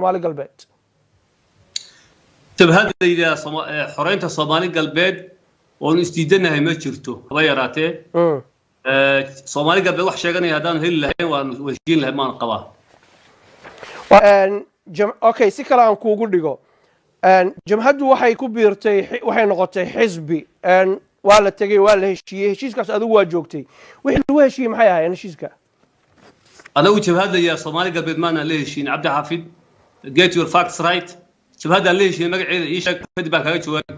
Soomaali galbeed jabhadda ila xoreynta Soomaali galbeed oo istiidanahay ma jirto haba yaraatee Soomaali galbeed wax sheeganaya hadaan heli lahayn waan wajin lahayn maan qabaa okay si kale aan kuugu dhigo jamhaddu waxay ku biirtay waxay noqotay xisbi waa la tagay waa la heshiiyey heshiiskaas adigu waa joogtay wixii lagu heshiiyey maxay ahaayeen heshiiska anagu jabhadda ya Soomaali galbeed maana la heshiin Cabdi Xafid get your facts right jabhadda la heshiiyey magaceeda ii sheeg kadib baan kaga jawaab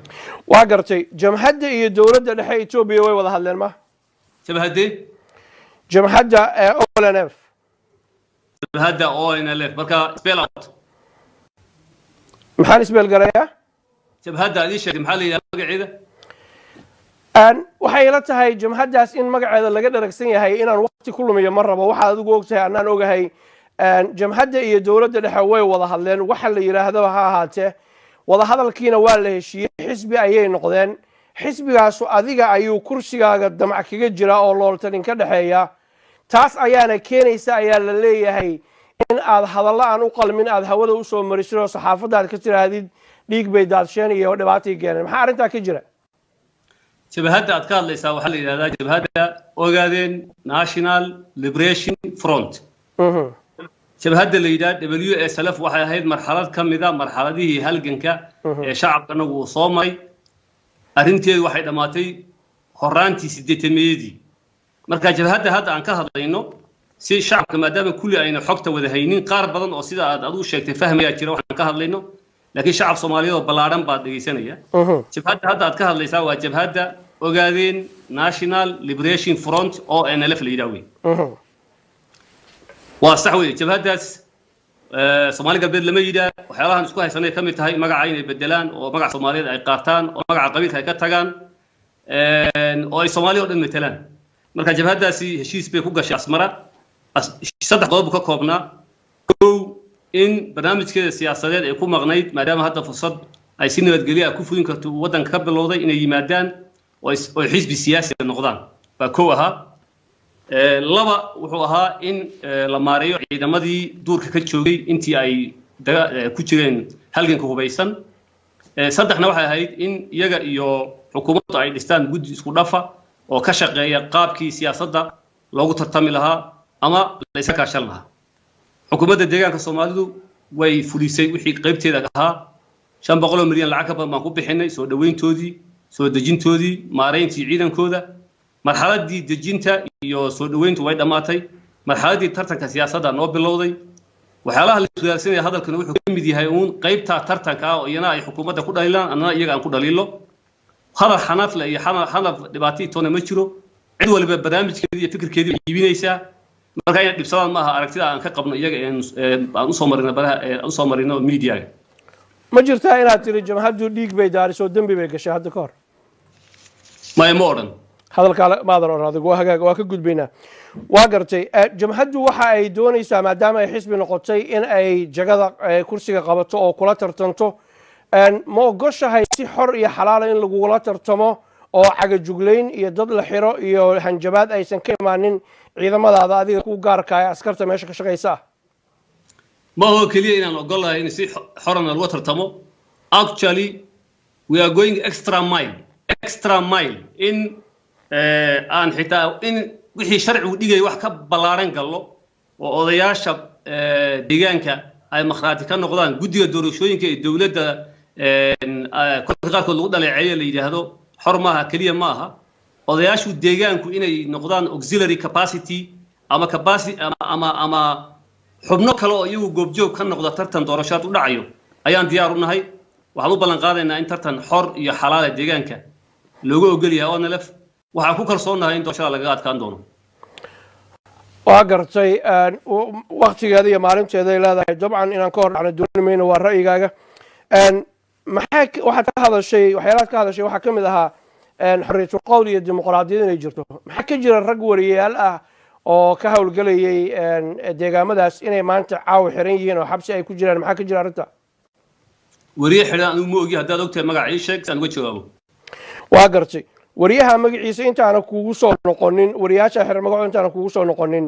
waa gartay jamhadda iyo dawladda dhexe Itoobiya way wada hadleen ma jamhadda ONLF jabhadda ONLF marka spell out maxaan isbeel garaya jabhadda ii sheeg maxaa la yiraahdaa magaceeda waxay la tahay jamhaddaas in magaceeda laga dharagsan yahay inaan waqti ku lumiyo ma rabo waxa adigu ogtahay anaan ogahay jamhadda iyo dawladda dhexe way wada hadleen waxa la yiraahdo ha ahaatee wada hadalkiina waa la heshiiyey xisbi ayay noqdeen xisbigaas adiga ayuu kursigaaga damac kaga jira oo looltanin ka dhaxeeya taas ayaana keenaysa ayaa la leeyahay in aad hadallo aan u qalmin aad hawada u soo mariso saxaafadda aad ka tiraadid dhiig bay daadsheen iyo dhibaatay keeneen maxaa arrintaa ka jira jabhadda aad ka hadlaysaa waxa la yiraahdaa jabhadda Ogaden National Liberation Front jabhadda la yiraahdo WSLF waxay ahayd marxalad kamida marxaladihii halganka ee shacabkanagu soo maray arinteedu waxay dhamaatay horaantii 8meedii marka jabhadda hadda aan ka hadlayno si shacabka maadaama kulli ayna xogta wada haynin qaar badan oo sida aad adigu sheegtay fahmaya jira waxaan ka hadlayno laakiin shacab Soomaaliyeed oo balaaran baad dhageysanaya jabhadda hadda aad ka hadlaysaa waa jabhadda Ogaden National Liberation Front ONLF la yiraahdo waa sax weey jabhaddaas Soomaali galbeed lama yiraahdo waxyaalahan isku haysanay kamid tahay magaca inay bedelaan oo magaca Soomaaliyeed ay qaataan oo magaca qabiilka ay ka tagaan oo ay Soomaaliyeed oo dhan metelaan marka jabhaddaasi heshiis bay ku gashay Asmara saddex qodob ka koobnaa in barnaamijkeeda siyaasadeed ay ku maqnayd maadaama hadda fursad ay si nabadgelyo ah ku fulin karto wadanka ka bilowday inay yimaadaan oo xisbi siyaasi noqdaan ba koo ahaa laba wuxuu ahaa in la maareeyo ciidamadii duurka ka joogay intii ay ku jireen halganka hubeysan saddexna waxay ahayd in iyaga iyo xukuumaddu ay dhistaan guddi isku dhafa oo ka shaqeeya qaabkii siyaasadda loogu tartami lahaa ama la iska kaashan lahaa xukuumadda deegaanka Soomaalidu way fulisay wixii qaybteeda ahaa 500 milyan lacag ka badan baan ku bixinay soo dhaweyntoodii soo dejintoodii maareyntii ciidankooda marxaladii dejinta iyo soo dhaweyntu way dhamaatay marxaladii tartanka siyaasadda noo bilowday waxyaalaha la isweydaarsanaya hadalkan wuxuu ka mid yahay uun qaybta tartanka oo iyana ay xukuumadda ku dhaliilaan annana iyaga aan ku dhaliilo hadal xanaaf la iyo xanaaf dhibaato toona ma jiro cid walba barnaamijkeedii iyo fikirkeedii iibinaysa marka ay dhibsadaan ma aha aragtida aan ka qabno iyaga aan u soo marino baraha aan u soo marino media ma jirtaa inaad tiri jamhaddu dhiig bay daariso dambi bay gashay hadda ka hor ma oran hadalka maadan oran adigu waa ka gudbaynaa waa gartay jamhaddu waxa ay doonaysaa maadaama ay xisbi noqotay in ay jagada kursiga qabato oo kula tartanto ma ogoshahay si xor iyo xalaal in lagula tartamo oo caga juglayn iyo dad la xiro iyo hanjabaad aysan ka imaanin ciidamadaada adiga ku gaarka ah askarta meesha ka shaqeysa ma oo kaliya inaan ogolahay in si xoran lagu tartamo actually we are going extra mile in aan xitaa in wixii sharcigu dhigay wax ka balaaran gallo oo odayaasha deegaanka ay makhraati ka noqdaan guddiga doorashooyinka ee dawladda qaarkood lagu dhaleeceeyo la yiraahdo xor maaha kaliya maaha odayaashu deegaanku inay noqdaan auxiliary capacity ama capacity ama xubno kale oo iyagu goobjoog ka noqda tartan doorashaad u dhacayo ayaan diyaar u nahay waxaan u ballan qaadaynaa in tartan xor iyo xalaal ah deegaanka looga ogol yahay ONLF waxaan ku kalsoonahay in doorashada laga adkaan doono waa gartay waqtigeeda iyo maalinteeda ay leedahay dabcan inaan ka hor dhacno doonimayno waa ra'yigaaga waxaad ka hadashay waxyaalaad ka hadashay waxaa ka mid ahaa xorriyatul qowl iyo dimuqraadiyad inay jirto maxaa ka jira rag wariyayaal ah oo ka hawlgelayay deegaamadaas inay maanta caawa xiran yihiin oo xabsi ay ku jiraan maxaa ka jira arrinta wariye xiran anigu ma ogi haddaad ogtahay magaca ii sheeg saan uga jawaabo waa gartay wariyaha magaciisa intaana kuugu soo noqonin wariyaasha xiran magaco intaana kuugu soo noqonin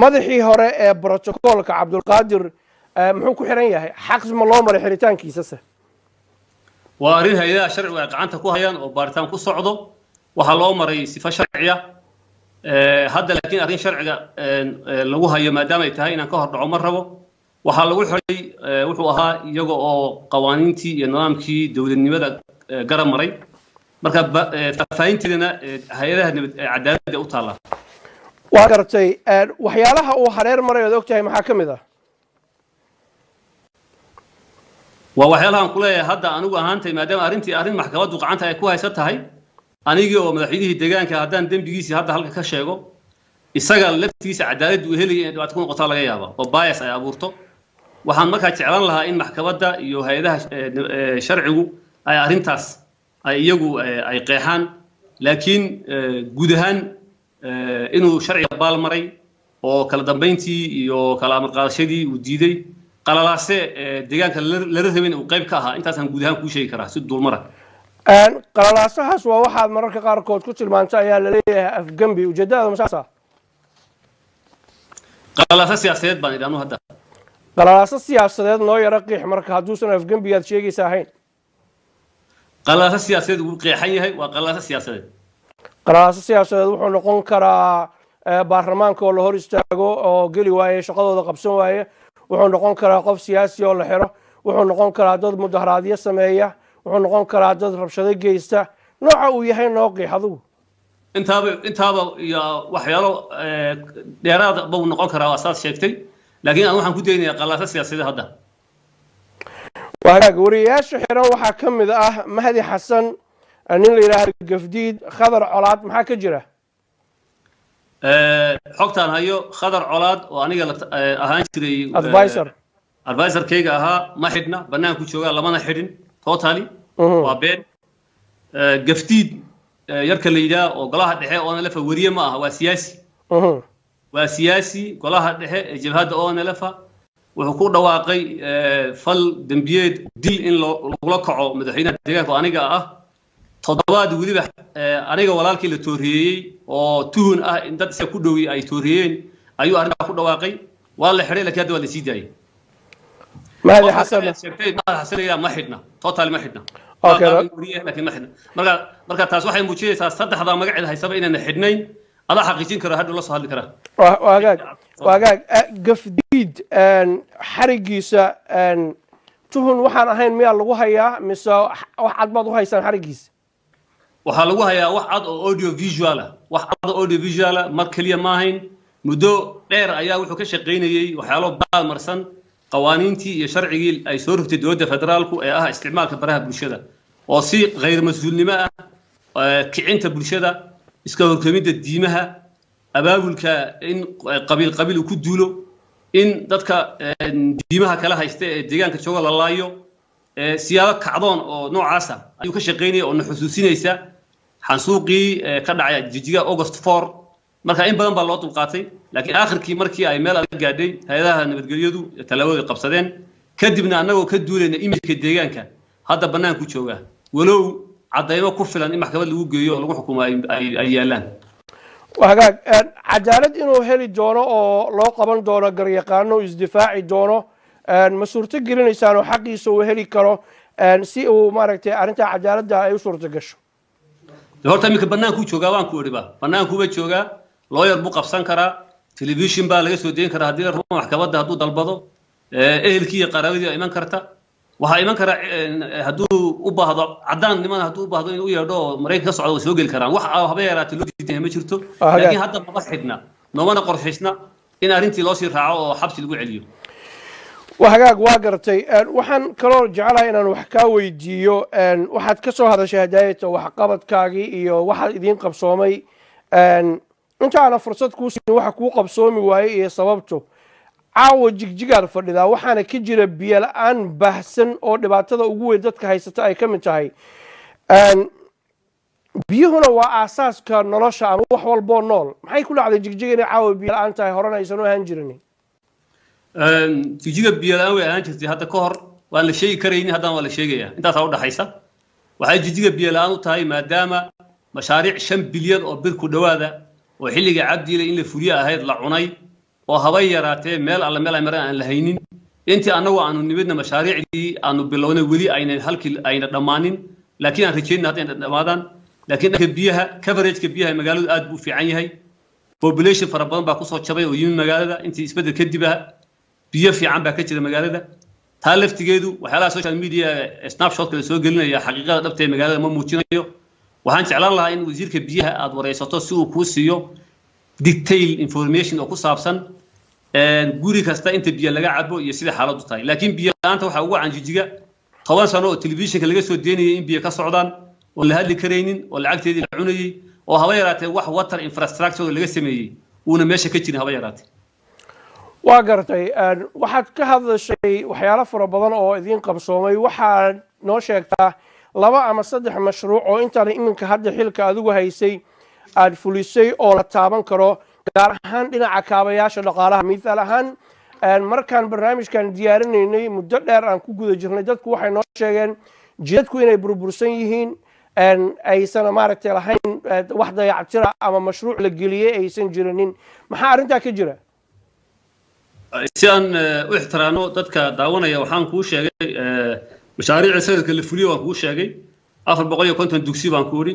madaxii hore ee brotokoolka cabdulqaadir muxuu ku xiran yahay xaq ma loo maray xiritaankiisa waa arrin hay'adaha sharciga ay gacanta ku hayaan oo baaritaan ku socdo waxa loo maray sifa sharciya hadda laakiin arrin sharciga lagu hayo maadaama ay tahay inaan ka hor dhaco ma rabo waxaa lagu xiray wuxuu ahaa iyaga oo qawaaniintii iyo nidaamkii dowladnimada garab maray marka faafahinteedana hay'adaha cadaaladda u taala waa gartay waxyaalaha uu hareer maray oo ogtahay maxaa ka mid ah waa waxyaalahan ku leeyahay hadda anigu ahaantay maadaama arrintii arrin maxkamaddu gacanta ay ku haysan tahay anigii oo madaxweynihii deegaanka haddaan dembigiisii hadda halka ka sheego isaga laftiisa cadaaladdu uu helaya in dhibaato ku noqotaa laga yaaba oo bias ay abuurto waxaan markaa jeclaan lahaa in maxkamadda iyo hay'adaha sharcigu ay arrintaas ay iyagu ay qeexaan laakiin guud ahaan inuu sharciga baal maray oo kala dambeyntii iyo kala amar qaadashadii uu diiday qalalaase deegaanka la rabin uu qayb ka ahaa intaasaan guud ahaan kuu sheegi karaa si dulmara qalalaasahaas waa waxaad mararka qaarkood ku tilmaantay ayaa la leeyahay afgembi ujeedada masaasa qalalaasa siyaasadeed baan idhaanu hadda qalalaaso siyaasadeed noo yara qiix marka hadduusan afgembigaad sheegaysa ahayn qalalaasa siyaasadeed wuu qeexan yahay waa qalalaasa siyaasadeed qalalaaso siyaasadeed wuxuu noqon karaa baarlamaanka oo la hor istaago oo geli waaye shaqadooda qabsan waaye wuxuu noqon karaa qof siyaasi oo la xiro wuxuu noqon karaa dad mudaharaadyo sameeya wuxuu noqon karaa dad rabshado geysta nooca uu yahay noo qiix adigu intaaba iyo waxyaalo dheeraad buu noqon karaa waa saas sheegtay laakiin aan waxaan ku daynayaa qalalaasa siyaasadeed hadda wagaag wariyayaasha xiran waxaa ka mid ah mahdi xasan nin la yidhaahdo gafdiid khadar colaad maxaa ka jira xogtaan hayo khadar colaad oo aniga ahaan jiray advisorkayga ahaa ma xidhna banaanku joogaa lamana xidhin totally waa been gafdiid yarka la yidhaah oo golaha dhexe ONLF wariye ma aha waa siyaasi golaha dhexe ee jabhadda ONLF wuxuu ku dhawaaqay fal dembiyeed dil in lagula kaco madaxweynaha deegaanka aniga ah toddobaad weliba aniga walaalkii la tooriyey oo tuhun ah in dad iska ku dhowey ay tooriyeen ayuu arrintaa ku dhawaaqay waa la xidhay laakiin hadda waa la sii daayay mahdi xasan ma xidhna total ma xidhna laakiin ma xidhna marka taas waxay muujinaysaa saddexdaa magaceed haysaba inaan xidhnayn adaa xaqiijin karo hadhow la soo hadli karaa wagaag gafdiid xarigiisa tuhun waxaan ahayn miyaa lagu hayaa mise wax cad baad u haysaan xarigiisa waxaa lagu hayaa wax cad oo audio visual ah wax cad oo audio visual ah mar kaliya ma ahayn muddo dheer ayaa wuxuu ka shaqaynayay waxyaalo baal marsan qawaaniintii iyo sharcigii ay soo rogtay dowladda federaalku ee ah isticmaalka baraha bulshada oo si غير mas'uulnimo ah kicinta bulshada iska horkamida diimaha abaabulka in qabiil uu ku duulo in dadka diimaha kala haysta ee deegaanka jooga la laayo siyaabo kacdoon oo noocaas ah ayuu ka shaqaynayay oo xusuusinaysa xansuuqii ka dhacay jijiga August 4 marka in badan baa loo dulqaatay laakiin aakhirkii markii ay meel adag gaadhay hay'adaha nabadgelyadu talaabada qabsadeen kadibna anagoo ka duulayna imika deegaanka hadda banaanku jooga walow cadaymo ku filan in maxkamad lagu geeyo oo lagu xukumo ay yaalaan wagaag cadaalad inuu heli doono oo loo qaban doono garyaqaano isdifaaci doono ma suurto gelinaysaan oo xaqiisa uu heli karo si uu maaragtay arrinta cadaaladda ay u suurto gasho horta imika banaanku joogaa waan ku odhiba banaankuba joogaa lawyer buu qabsan karaa television baa laga soo deyn karaa haddii la rabo maxkamadda hadduu dalbado ehelkii iyo qaraabadii ay iman karta waxaa iman kara hadduu u baahdo caddaan niman hadduu u baahdo inuu u yeedho oo maraykanka ka socda way soo geli karaan wax haba yaraatee loo diidan ma jirto laakiin hadda maba xidhna noomana qorshaysna in arrintii loo sii raaco oo xabsi lagu celiyo وهاجاج واجرتي وحن كلور جعلها إن الوحكا ويديو واحد كسر هذا شهادات وحقبت كاجي واحد إذين قبصومي أنت على فرصة كوسي وحكو قبصومي وهي سببته عاود جيجار فردا وحنا كجرا بيلان بحسن أو دبعتها وجود دتك هاي ستاي كم تاي بيهنا وأساس كان نرشة عن روح والبونول ما يكون على جيجيني عاود بيلان تاي هرنا يسنوه هنجرني في جيجا بيلان وأنت هذا كهر وأنا شيء كريني هذا ولا شيء جاي أنت تعود حيسة وحي جيجا بيلان تاي ما دام مشاريع 5 بليون أو بيركو دوادا وحلقة عبدي لإن الفولية هاي العناي وهواي يراتي ميل على ميل عمران لهينين intii anagu aanu nibadna mashaariicdii aanu bilownay weli ayna dhammaanin laakiin aan rajeynaa hadda inay dhammaadaan laakiin dhanka biyaha coverageka biyaha magaaladu aad buu fiican yahay population fara badan baa kusoo jabay oo yimid magaalada intii isbedel kadib biyo fiican baa ka jira magaalada taa laftigeedu waxyaalaha social media snapshot la soo gelinaya xaqiiqada dhabta ee magaalada ma muujinayo waxaan jeclaan lahaa in wasiirka biyaha aad wareysato si uu kuu siiyo detail information oo ku saabsan guri kasta inta biyo laga cabo iyo sida xaaladdu tahay laakiin biyo la'aanta waxa ugu canjijiga 10 sano oo telefishinka laga soo deenayay in biyo ka socdaan oo la hadli kareynin oo lacagteedii la cunayay oo haba yaraatee wax water infrastructure laga sameeyay uuna meesha ka jirin haba yaraatee waa gartay waxaad ka hadashay waxyaalo fara badan oo idin qabsoomay waxaad noo sheegtaa 2 ama 3 mashruuc oo intaan iminka hadda xilka adigu haysay aad fulisay oo la taaban karo gaar ahaan dhinaca kaabayaasha dhaqaalaha midaal ahaan markaan barnaamijkan diyaarinaynay muddo dheer aan ku guda jirnay dadku waxay noo sheegeen jidadku inay burbursan yihiin aysan maaragtay lahayn wax dayactira ama mashruuc la geliyay aysan jirinin maxaa arrintaa ka jira si aan u ixtiraano dadka daawanaya waxaan kuu sheegay mashaariicda sanadka la fuliyo waan kuu sheegay 450 dugsi baan ku uri